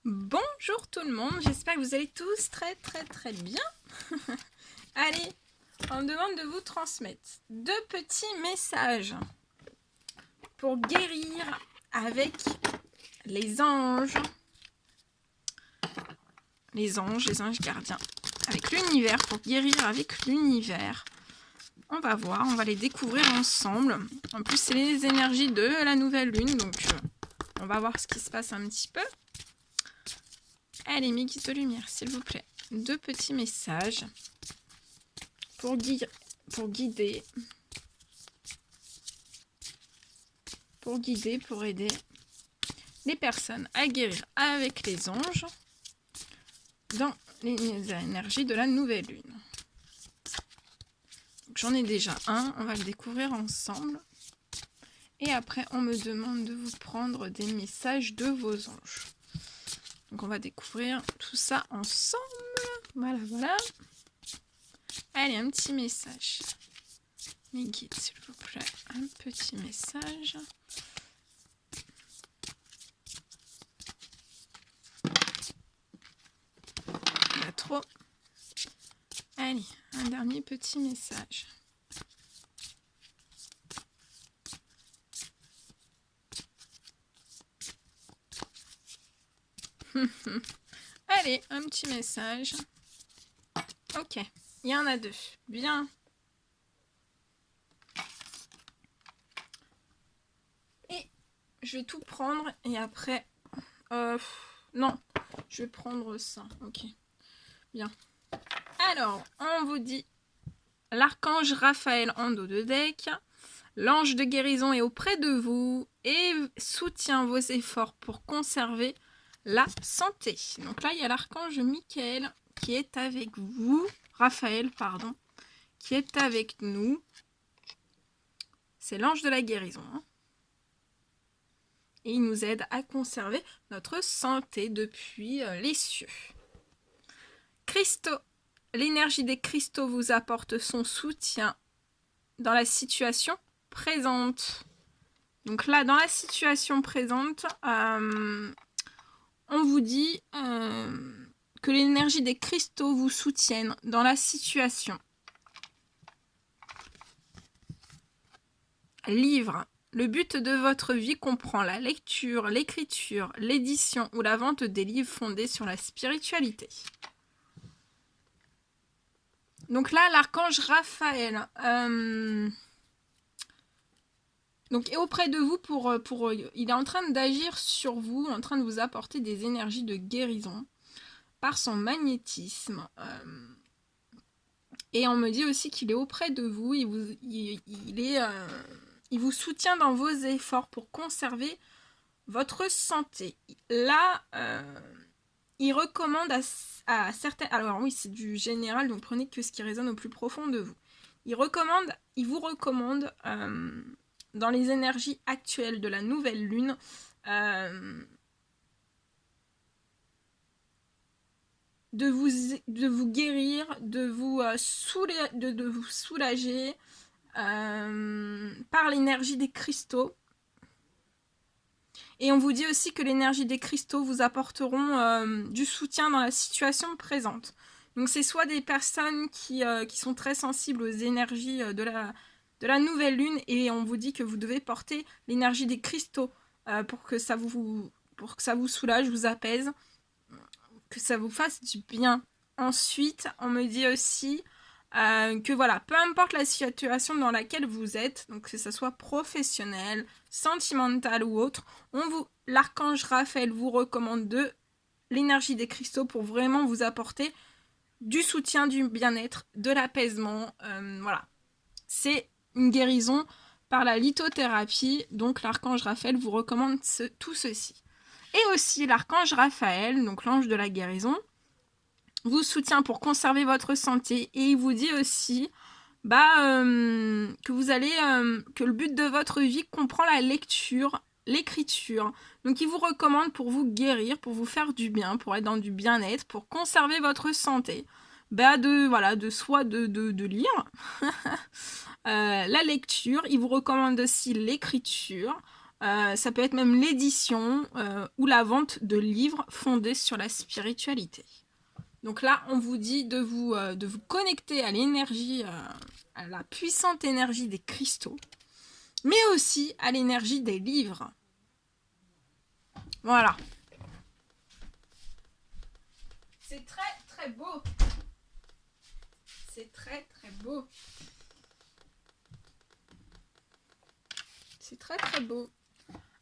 Bonjour tout le monde, j'espère que vous allez tous très bien. Allez, on me demande de vous transmettre 2 petits messages pour guérir avec les anges. Les anges gardiens. Avec l'univers, pour guérir avec l'univers. On va voir, on va les découvrir ensemble. En plus, c'est les énergies de la nouvelle lune, donc on va voir ce qui se passe un petit peu. Allez, mes guides de lumière, s'il vous plaît. 2 petits messages pour guider, pour aider les personnes à guérir avec les anges dans les énergies de la nouvelle lune. J'en ai déjà un, on va le découvrir ensemble. Et après, on me demande de vous prendre des messages de vos anges. Donc, on va découvrir tout ça ensemble. Voilà. Allez, un petit message. Mes guides, s'il vous plaît, un petit message. Pas trop. Allez, un dernier petit message. Allez, un petit message. Ok, il y en a 2. Bien. Et je vais tout prendre et après... non, je vais prendre ça. Ok, bien. Alors, on vous dit l'archange Raphaël en dos de deck. L'ange de guérison est auprès de vous et soutient vos efforts pour conserver la santé. Donc là, il y a l'archange Michael qui est avec vous. Raphaël, pardon, qui est avec nous. C'est l'ange de la guérison. Et il nous aide à conserver notre santé depuis les cieux. Cristaux. L'énergie des cristaux vous apporte son soutien dans la situation présente. Donc là, dans la situation présente, on vous dit que l'énergie des cristaux vous soutienne dans la situation. Livre. Le but de votre vie comprend la lecture, l'écriture, l'édition ou la vente des livres fondés sur la spiritualité. Donc là, l'archange Raphaël donc, est auprès de vous il est en train d'agir sur vous, en train de vous apporter des énergies de guérison par son magnétisme. Et on me dit aussi qu'il est auprès de vous, il vous soutient dans vos efforts pour conserver votre santé. Là, il recommande à certains... Alors oui, c'est du général, donc prenez que ce qui résonne au plus profond de vous. Il vous recommande, dans les énergies actuelles de la nouvelle lune, de vous guérir, de vous soulager par l'énergie des cristaux. Et on vous dit aussi que l'énergie des cristaux vous apporteront du soutien dans la situation présente. Donc c'est soit des personnes qui sont très sensibles aux énergies de la nouvelle lune, et on vous dit que vous devez porter l'énergie des cristaux pour que ça vous soulage, vous apaise, que ça vous fasse du bien. Ensuite, on me dit aussi que voilà, peu importe la situation dans laquelle vous êtes, donc que ce soit professionnel, sentimental ou autre, l'archange Raphaël vous recommande de l'énergie des cristaux pour vraiment vous apporter du soutien, du bien-être, de l'apaisement. Voilà, c'est une guérison par la lithothérapie, donc l'archange Raphaël vous recommande tout ceci. Et aussi l'archange Raphaël, donc l'ange de la guérison, vous soutient pour conserver votre santé, et il vous dit aussi que vous allez que le but de votre vie comprend la lecture, l'écriture. Donc il vous recommande pour vous guérir, pour vous faire du bien, pour être dans du bien-être, pour conserver votre santé, de lire la lecture. Il vous recommande aussi l'écriture, Ça peut être même l'édition ou la vente de livres fondés sur la spiritualité. Donc là, on vous dit de vous connecter à l'énergie, à la puissante énergie des cristaux, mais aussi à l'énergie des livres. Voilà. C'est très très beau. C'est très très beau. C'est très très beau.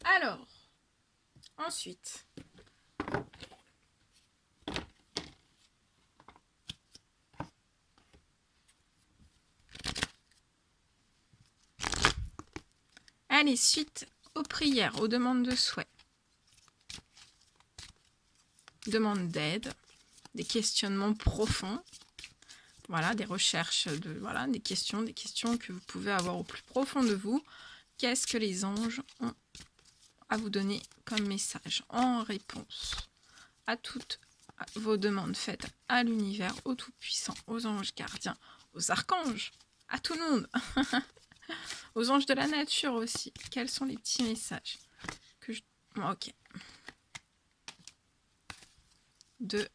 Alors, ensuite, allez, suite aux prières, aux demandes de souhait, demandes d'aide, des questionnements profonds, voilà, des recherches, voilà, des questions que vous pouvez avoir au plus profond de vous. Qu'est-ce que les anges ont à vous donner comme message en réponse à toutes vos demandes faites à l'univers, au Tout-Puissant, aux anges gardiens, aux archanges, à tout le monde, aux anges de la nature aussi. Quels sont les petits messages que je... Ok. 2.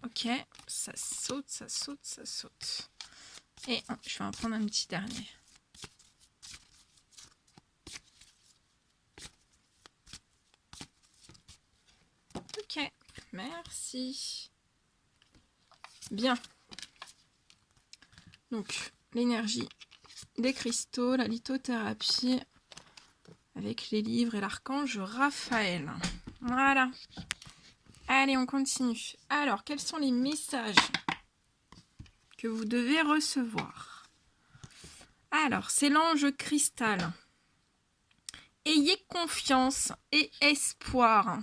Ok. Ça saute, ça saute, ça saute. Et je vais en prendre un petit dernier. Ok. Merci. Bien. Donc, l'énergie des cristaux, la lithothérapie avec les livres et l'archange Raphaël. Voilà. Allez, on continue. Alors, quels sont les messages que vous devez recevoir? Alors, c'est l'ange cristal. Ayez confiance et espoir,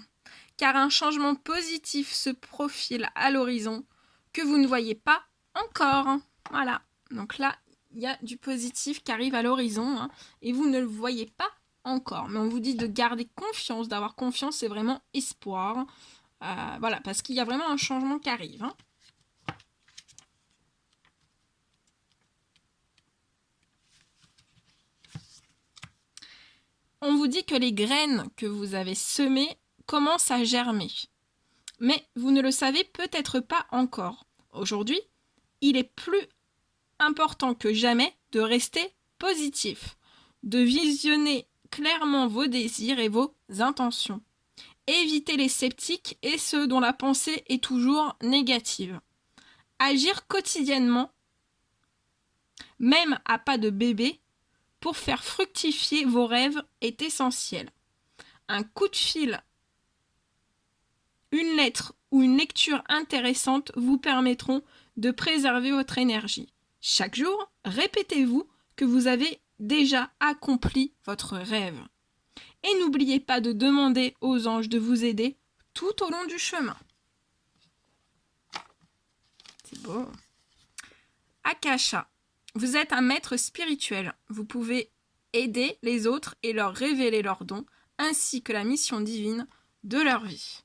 car un changement positif se profile à l'horizon que vous ne voyez pas encore. Voilà. Donc là, il y a du positif qui arrive à l'horizon hein, et vous ne le voyez pas encore. Mais on vous dit de garder confiance, d'avoir confiance, c'est vraiment espoir. Voilà, parce qu'il y a vraiment un changement qui arrive. Hein. On vous dit que les graines que vous avez semées commencent à germer. Mais vous ne le savez peut-être pas encore. Aujourd'hui, il est plus important que jamais de rester positif, de visionner clairement vos désirs et vos intentions. Évitez les sceptiques et ceux dont la pensée est toujours négative. Agir quotidiennement, même à pas de bébé, pour faire fructifier vos rêves est essentiel. Un coup de fil, une lettre ou une lecture intéressante vous permettront de préserver votre énergie. Chaque jour, répétez-vous que vous avez déjà accompli votre rêve. Et n'oubliez pas de demander aux anges de vous aider tout au long du chemin. C'est beau. Akasha, vous êtes un maître spirituel. Vous pouvez aider les autres et leur révéler leurs dons, ainsi que la mission divine de leur vie.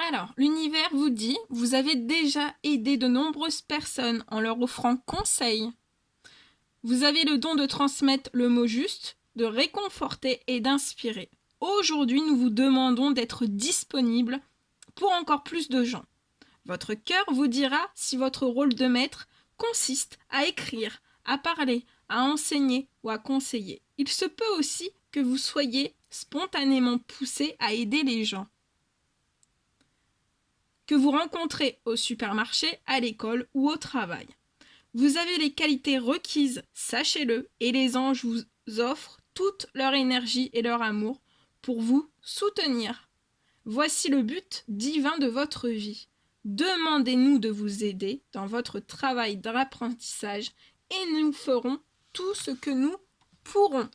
Alors, l'univers vous dit, vous avez déjà aidé de nombreuses personnes en leur offrant conseil. Vous avez le don de transmettre le mot juste, de réconforter et d'inspirer. Aujourd'hui, nous vous demandons d'être disponible pour encore plus de gens. Votre cœur vous dira si votre rôle de maître consiste à écrire, à parler, à enseigner ou à conseiller. Il se peut aussi que vous soyez spontanément poussé à aider les gens. Que vous rencontrez au supermarché, à l'école ou au travail. Vous avez les qualités requises, sachez-le, et les anges vous offrent toute leur énergie et leur amour pour vous soutenir. Voici le but divin de votre vie. Demandez-nous de vous aider dans votre travail d'apprentissage et nous ferons tout ce que nous pourrons.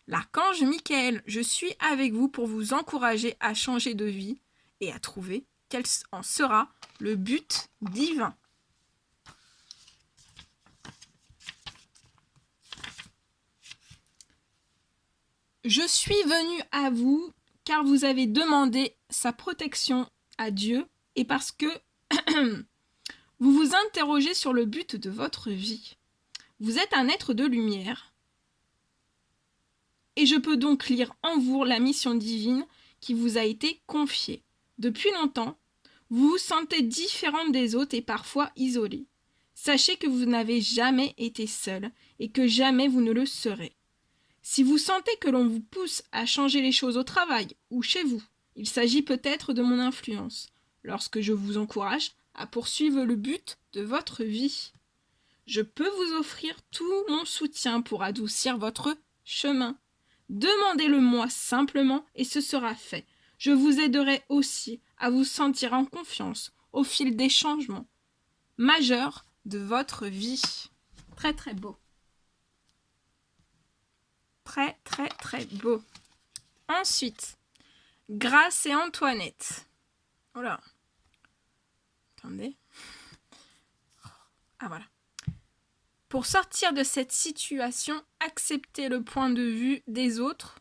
L'archange Michael, je suis avec vous pour vous encourager à changer de vie et à trouver quel en sera le but divin. Je suis venu à vous car vous avez demandé sa protection à Dieu et parce que vous vous interrogez sur le but de votre vie. Vous êtes un être de lumière et je peux donc lire en vous la mission divine qui vous a été confiée. Depuis longtemps, vous vous sentez différente des autres et parfois isolée. Sachez que vous n'avez jamais été seul et que jamais vous ne le serez. Si vous sentez que l'on vous pousse à changer les choses au travail ou chez vous, il s'agit peut-être de mon influence, lorsque je vous encourage à poursuivre le but de votre vie. Je peux vous offrir tout mon soutien pour adoucir votre chemin. Demandez-le-moi simplement et ce sera fait. Je vous aiderai aussi à vous sentir en confiance au fil des changements majeurs de votre vie. Très très beau. Très très très beau. Ensuite, Grâce et Antoinette. Voilà. Attendez. Ah voilà. Pour sortir de cette situation, acceptez le point de vue des autres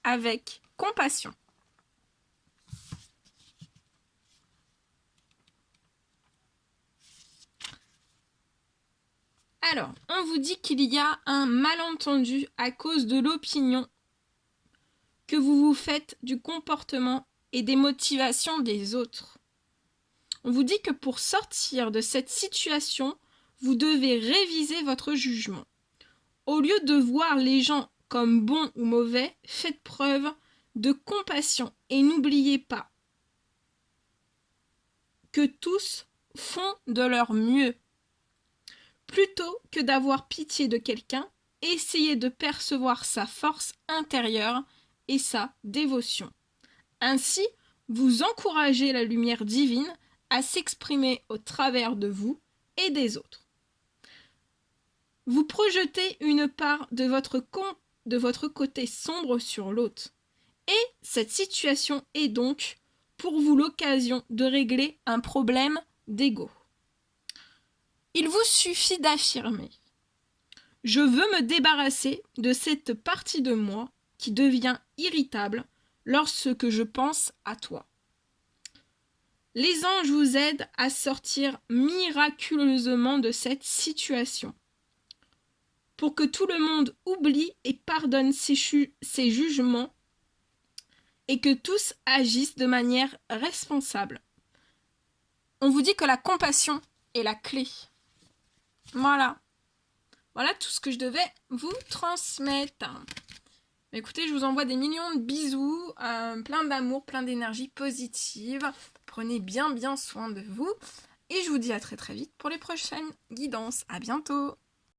avec compassion. Alors, on vous dit qu'il y a un malentendu à cause de l'opinion que vous vous faites du comportement et des motivations des autres. On vous dit que pour sortir de cette situation, vous devez réviser votre jugement. Au lieu de voir les gens comme bons ou mauvais, faites preuve de compassion et n'oubliez pas que tous font de leur mieux. Plutôt que d'avoir pitié de quelqu'un, essayez de percevoir sa force intérieure et sa dévotion. Ainsi, vous encouragez la lumière divine à s'exprimer au travers de vous et des autres. Vous projetez une part de votre côté sombre sur l'autre. Et cette situation est donc pour vous l'occasion de régler un problème d'ego. Il vous suffit d'affirmer « Je veux me débarrasser de cette partie de moi qui devient irritable lorsque je pense à toi. » Les anges vous aident à sortir miraculeusement de cette situation pour que tout le monde oublie et pardonne ses jugements et que tous agissent de manière responsable. On vous dit que la compassion est la clé. Voilà. Voilà tout ce que je devais vous transmettre. Écoutez, je vous envoie des millions de bisous, plein d'amour, plein d'énergie positive. Prenez bien soin de vous. Et je vous dis à très très vite pour les prochaines guidances. À bientôt.